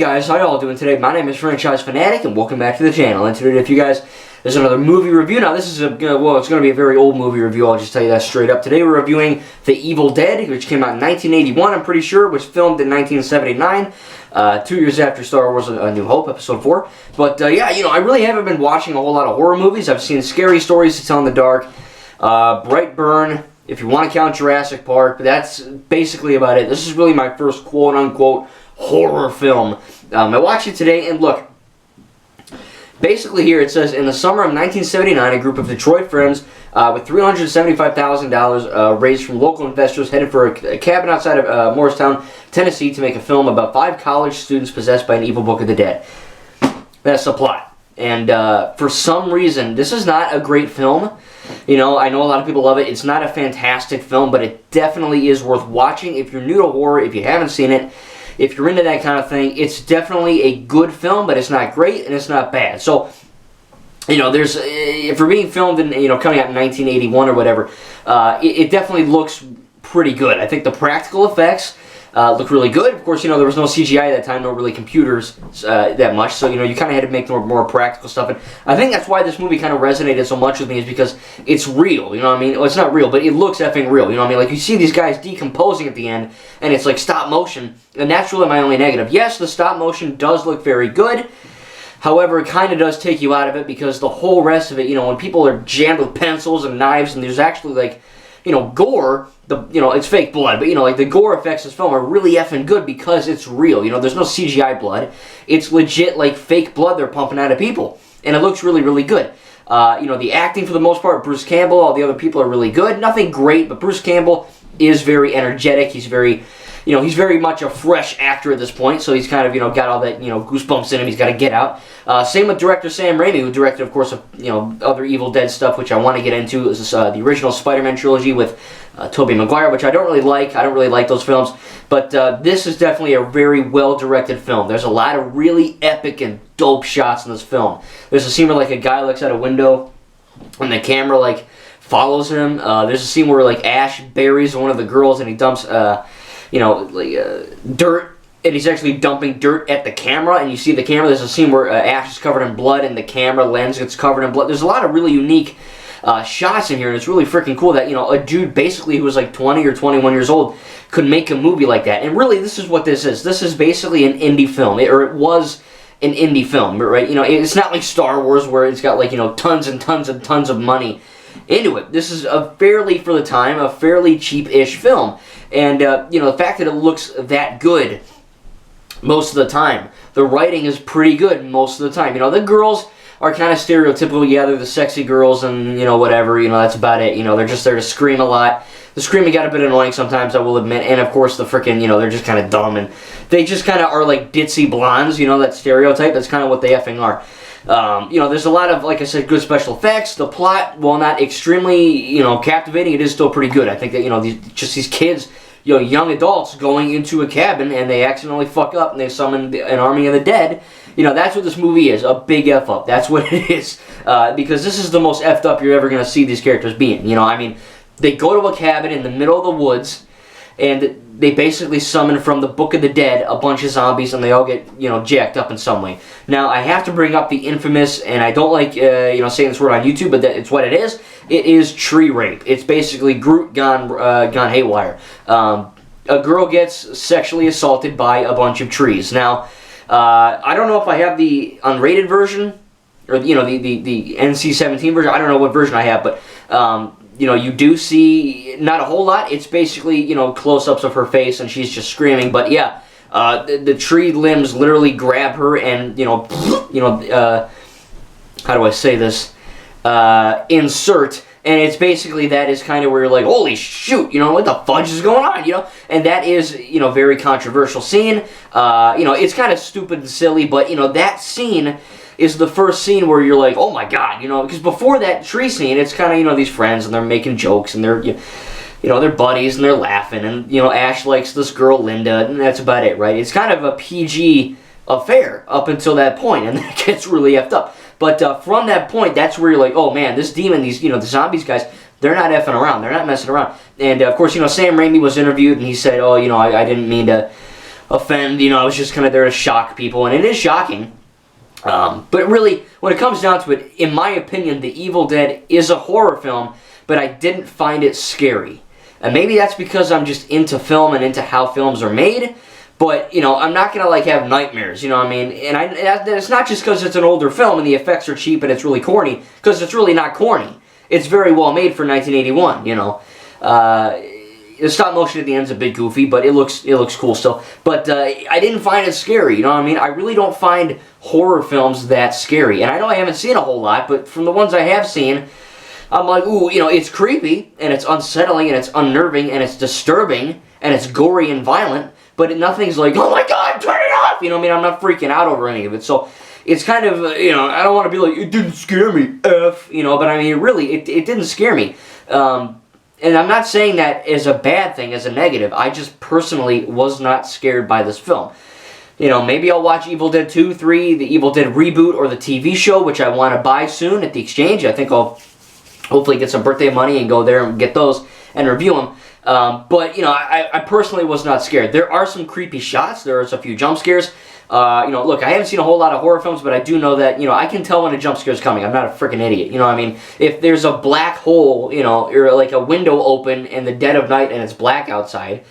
guys, how y'all doing today? My name is Franchise Fanatic, and welcome back to the channel. And today, if you guys, there's another movie review. Now, this is it's going to be a very old movie review. I'll just tell you that straight up. Today, we're reviewing The Evil Dead, which came out in 1981. I'm pretty sure it was filmed in 1979, 2 years after Star Wars: A New Hope, Episode 4. But yeah, I really haven't been watching a whole lot of horror movies. I've seen Scary Stories to Tell in the Dark, Brightburn, if you want to count Jurassic Park, but that's basically about it. This is really my first quote-unquote horror film. I watched it today, and look, basically here it says, in the summer of 1979, a group of Detroit friends with $375,000 raised from local investors headed for a cabin outside of Morristown, Tennessee, to make a film about 5 college students possessed by an evil book of the dead. That's the plot. And for some reason, this is not a great film. I know a lot of people love it. It's not a fantastic film, but it definitely is worth watching if you're new to horror, if you haven't seen it. If you're into that kind of thing, it's definitely a good film, but it's not great and it's not bad. So, there's if we're being filmed in, coming out in 1981 or whatever, it definitely looks pretty good. I think the practical effects look really good. Of course, there was no CGI at that time, no really computers that much, so, you kind of had to make more practical stuff. And I think that's why this movie kind of resonated so much with me, is because it's real, Well, it's not real, but it looks effing real, Like, you see these guys decomposing at the end, and it's like stop motion, and that's really my only negative. Yes, the stop motion does look very good. However, it kind of does take you out of it, because the whole rest of it, when people are jammed with pencils and knives, and there's actually, like, gore, it's fake blood, but, like, the gore effects in this film are really effing good because it's real. There's no CGI blood. It's legit, like, fake blood they're pumping out of people, and it looks really, really good. The acting, for the most part, Bruce Campbell, all the other people are really good. Nothing great, but Bruce Campbell is very energetic. He's very... he's very much a fresh actor at this point, so he's kind of, got all that, goosebumps in him. He's got to get out. Same with director Sam Raimi, who directed, of course, other Evil Dead stuff, which I want to get into. This is the original Spider-Man trilogy with Tobey Maguire, which I don't really like. I don't really like those films, but this is definitely a very well-directed film. There's a lot of really epic and dope shots in this film. There's a scene where, like, a guy looks out a window, and the camera, like, follows him. There's a scene where, like, Ash buries one of the girls, and he dumps... dirt, and he's actually dumping dirt at the camera, and you see the camera. There's a scene where Ash is covered in blood, and the camera lens gets covered in blood. There's a lot of really unique shots in here, and it's really freaking cool that, a dude basically who was like 20 or 21 years old could make a movie like that. And really, this is what this is. This is basically an indie film, or it was an indie film, right? It's not like Star Wars where it's got, like, tons and tons and tons of money into it. This is a fairly, for the time, a fairly cheap-ish film. And, the fact that it looks that good most of the time. The writing is pretty good most of the time. The girls are kind of stereotypical. Yeah, they're the sexy girls and, whatever. That's about it. They're just there to scream a lot. The screaming got a bit annoying sometimes, I will admit. And, of course, the frickin', they're just kind of dumb. And they just kind of are like ditzy blondes, that stereotype. That's kind of what they effing are. There's a lot of, like I said, good special effects. The plot, while not extremely, captivating, it is still pretty good. I think that, these kids, young adults going into a cabin, and they accidentally fuck up, and they summon an army of the dead. That's what this movie is, a big F up. That's what it is. Because this is the most effed up you're ever going to see these characters being. They go to a cabin in the middle of the woods, and they basically summon from the Book of the Dead a bunch of zombies, and they all get, jacked up in some way. Now, I have to bring up the infamous, and I don't like, saying this word on YouTube, but it's what it is. It is tree rape. It's basically Groot gone haywire. A girl gets sexually assaulted by a bunch of trees. Now, I don't know if I have the unrated version, or, the NC-17 version. I don't know what version I have, but... you do see not a whole lot. It's basically, close-ups of her face, and she's just screaming. But yeah, the tree limbs literally grab her and, how do I say this? Insert. And it's basically, that is kind of where you're like, holy shoot, what the fudge is going on, And that is, very controversial scene. It's kind of stupid and silly, but, that scene is the first scene where you're like, oh my god, because before that tree scene, it's kind of, these friends, and they're making jokes, and they're, they're buddies, and they're laughing, and, Ash likes this girl, Linda, and that's about it, right? It's kind of a PG affair up until that point, and then it gets really effed up. But from that point, that's where you're like, oh man, this demon, these, the zombies guys, they're not effing around, they're not messing around. And, of course, Sam Raimi was interviewed, and he said, oh, I didn't mean to offend. You know, I was just kind of there to shock people, and it is shocking. But really, when it comes down to it, in my opinion, The Evil Dead is a horror film, but I didn't find it scary. And maybe that's because I'm just into film and into how films are made. But, you know, I'm not going to, like, have nightmares, you know what I mean? And it's not just because it's an older film and the effects are cheap and it's really corny, because it's really not corny. It's very well made for 1981, you know. The stop motion at the end's a bit goofy, but it looks cool still. But I didn't find it scary, you know what I mean? I really don't find horror films that scary. And I know I haven't seen a whole lot, but from the ones I have seen, I'm like, ooh, you know, it's creepy, and it's unsettling, and it's unnerving, and it's disturbing, and it's gory and violent. But nothing's like, oh my God, turn it off! You know what I mean? I'm not freaking out over any of it. So it's kind of, you know, I don't want to be like, it didn't scare me, you know, but I mean, really, it didn't scare me. And I'm not saying that as a bad thing, as a negative. I just personally was not scared by this film. You know, maybe I'll watch Evil Dead 2, 3, the Evil Dead reboot, or the TV show, which I want to buy soon at the exchange. I think I'll hopefully get some birthday money and go there and get those and review them. But, you know, I personally was not scared. There are some creepy shots. There's a few jump scares. You know, look, I haven't seen a whole lot of horror films, but I do know that, you know, I can tell when a jump scare is coming. I'm not a freaking idiot. You know what I mean? If there's a black hole, you know, or like a window open in the dead of night and it's black outside,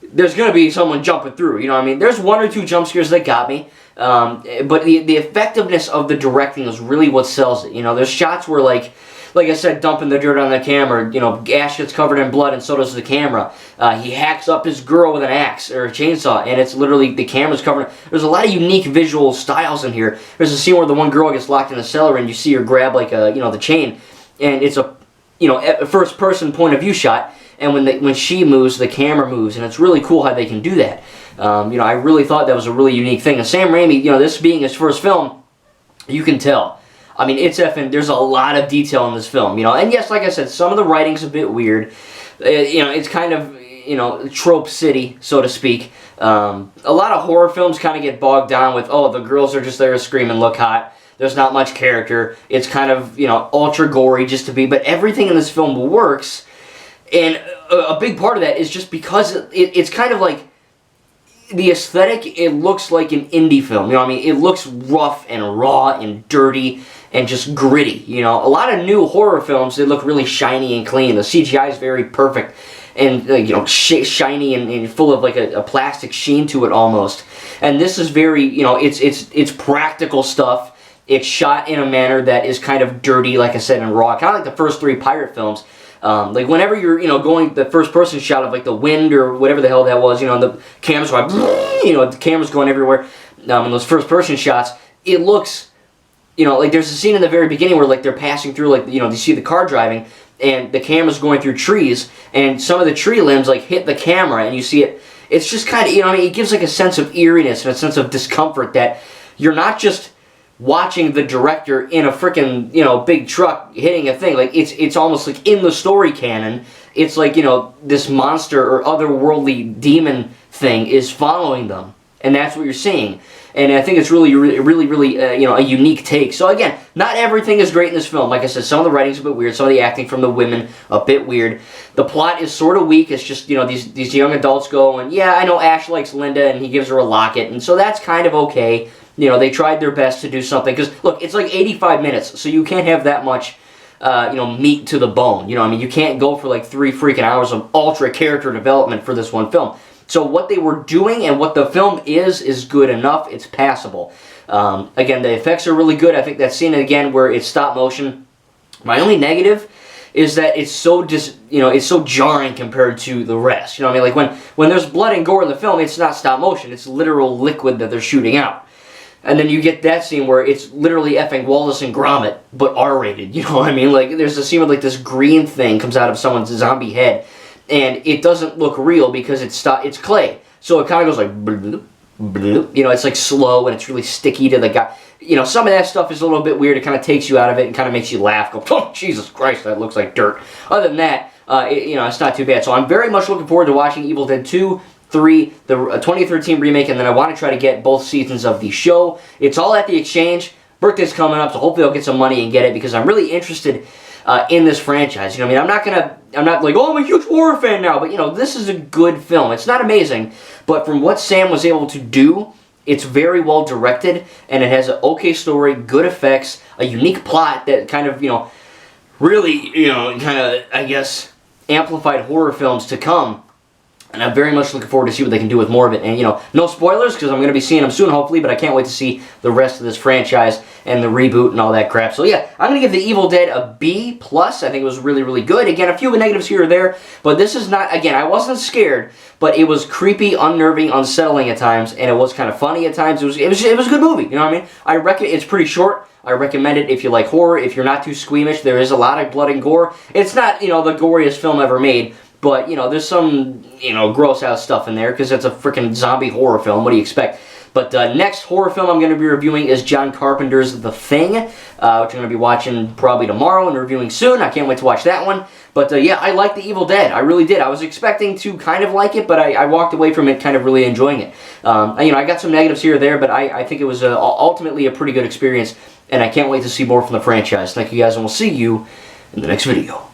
there's going to be someone jumping through. You know what I mean? There's one or two jump scares that got me. But the effectiveness of the directing is really what sells it. You know, there's shots where, like I said, dumping the dirt on the camera, you know, Ash gets covered in blood and so does the camera. He hacks up his girl with an axe or a chainsaw, and it's literally, the camera's covered. There's a lot of unique visual styles in here. There's a scene where the one girl gets locked in a cellar and you see her grab, like, you know, the chain, and it's a, you know, a first-person point of view shot, and when she moves, the camera moves, and it's really cool how they can do that. You know, I really thought that was a really unique thing. And Sam Raimi, you know, this being his first film, you can tell. I mean, there's a lot of detail in this film, you know. And yes, like I said, some of the writing's a bit weird. You know, it's kind of, you know, trope city, so to speak. A lot of horror films kind of get bogged down with, oh, the girls are just there to scream and look hot. There's not much character. It's kind of, you know, ultra gory just to be. But everything in this film works. And a big part of that is just because it's kind of like, the aesthetic, it looks like an indie film, you know what I mean? It looks rough and raw and dirty and just gritty, you know? A lot of new horror films, they look really shiny and clean. The CGI is very perfect and, you know, shiny and full of like a plastic sheen to it almost. And this is very, you know, it's practical stuff. It's shot in a manner that is kind of dirty, like I said, and raw. Kind of like the first three pirate films. Like whenever you're, you know, going the first person shot of like the wind or whatever the hell that was, you know, and the camera's going, you know, the camera's going everywhere. In those first person shots, it looks, you know, like there's a scene in the very beginning where like they're passing through, like, you know, you see the car driving and the camera's going through trees and some of the tree limbs like hit the camera and you see it. It's just kind of, you know, I mean, it gives like a sense of eeriness and a sense of discomfort that you're not just watching the director in a freaking, you know, big truck hitting a thing. Like, it's almost like in the story canon, it's like, you know, this monster or otherworldly demon thing is following them. And that's what you're seeing. And I think it's really, you know, a unique take. So again, not everything is great in this film. Like I said, some of the writing's a bit weird. Some of the acting from the women, a bit weird. The plot is sort of weak. It's just, you know, these young adults go and, yeah, I know Ash likes Linda and he gives her a locket. And so that's kind of okay. You know, they tried their best to do something. Because, look, it's like 85 minutes, so you can't have that much, you know, meat to the bone. You know, I mean, you can't go for like 3 freaking hours of ultra character development for this one film. So what they were doing and what the film is good enough. It's passable. Again, the effects are really good. I think that scene, again, where it's stop motion. My only negative is that it's so it's so jarring compared to the rest. You know what I mean? Like when there's blood and gore in the film, it's not stop motion. It's literal liquid that they're shooting out. And then you get that scene where it's literally effing Wallace and Gromit, but R-rated, you know what I mean? Like, there's a scene where, like, this green thing comes out of someone's zombie head, and it doesn't look real because it's clay. So it kind of goes like, bloop, bloop. You know, it's, like, slow, and it's really sticky to the guy. You know, some of that stuff is a little bit weird. It kind of takes you out of it and kind of makes you laugh. Go, oh, Jesus Christ, that looks like dirt. Other than that, you know, it's not too bad. So I'm very much looking forward to watching Evil Dead 2, 3, the 2013 remake, and then I want to try to get both seasons of the show. It's all at the exchange. Birthday's coming up, so hopefully I'll get some money and get it because I'm really interested in this franchise. You know what I mean? I'm not like, oh, I'm a huge horror fan now, but, you know, this is a good film. It's not amazing, but from what Sam was able to do, it's very well directed, and it has an okay story, good effects, a unique plot that kind of, you know, really, you know, kind of, I guess, amplified horror films to come. And I'm very much looking forward to see what they can do with more of it. And, you know, no spoilers, because I'm going to be seeing them soon, hopefully, but I can't wait to see the rest of this franchise and the reboot and all that crap. So, yeah, I'm going to give The Evil Dead a B+. I think it was really, really good. Again, a few negatives here or there, but this is not, again, I wasn't scared, but it was creepy, unnerving, unsettling at times, and it was kind of funny at times. It was a good movie, you know what I mean? It's pretty short. I recommend it if you like horror, if you're not too squeamish. There is a lot of blood and gore. It's not, you know, the goriest film ever made, but, you know, there's some, you know, gross-out stuff in there, because it's a freaking zombie horror film. What do you expect? But next horror film I'm going to be reviewing is John Carpenter's The Thing, which I'm going to be watching probably tomorrow and reviewing soon. I can't wait to watch that one. But, yeah, I like The Evil Dead. I really did. I was expecting to kind of like it, but I walked away from it kind of really enjoying it. You know, I got some negatives here or there, but I think it was ultimately a pretty good experience, and I can't wait to see more from the franchise. Thank you guys, and we'll see you in the next video.